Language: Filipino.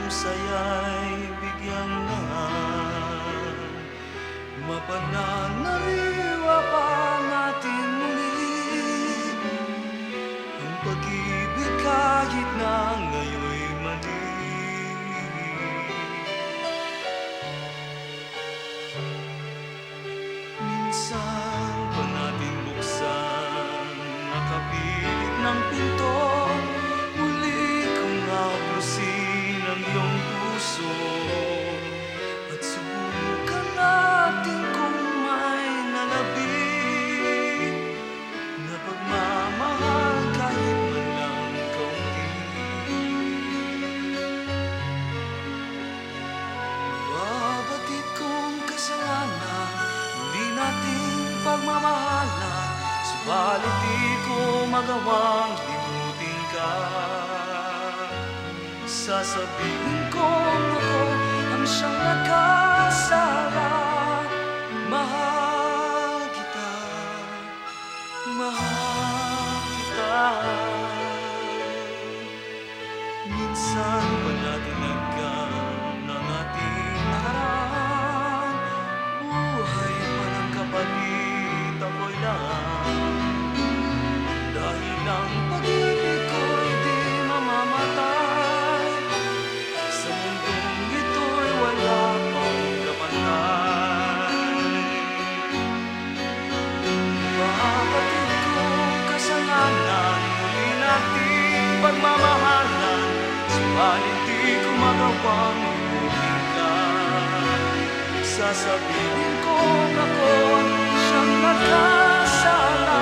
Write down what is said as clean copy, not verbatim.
saya'y bigyang na mapananaliwa pa natin muli ang pag-ibig kahit na ngayon'y mali. Minsan pa natin buksan nakapilit ng pinto, muli kong haplusin ang iyong puso at subukan natin kung may nalabig na pagmamahal kahit man lang kaunti. Babatid kong kasalanan, muli nating pagmamahalan, subalit di ko magawang limutin ka. Sasabihin kong ako ang siyang nagkasala. Mahal kita, mahal kita. Minsan pa natin nagkaan ng ating nakaraan, buhay pa ng kapalit ako'y lang. Dahil ang pag-ibig ko'y di mamamatay, sa mundong ito'y wala pang kapantay. Kapatid kong kasalanan, muli nating pagmamahalan, subalit di ko magawang limutin ka. Sasabihin kong ako siyang nagkasala.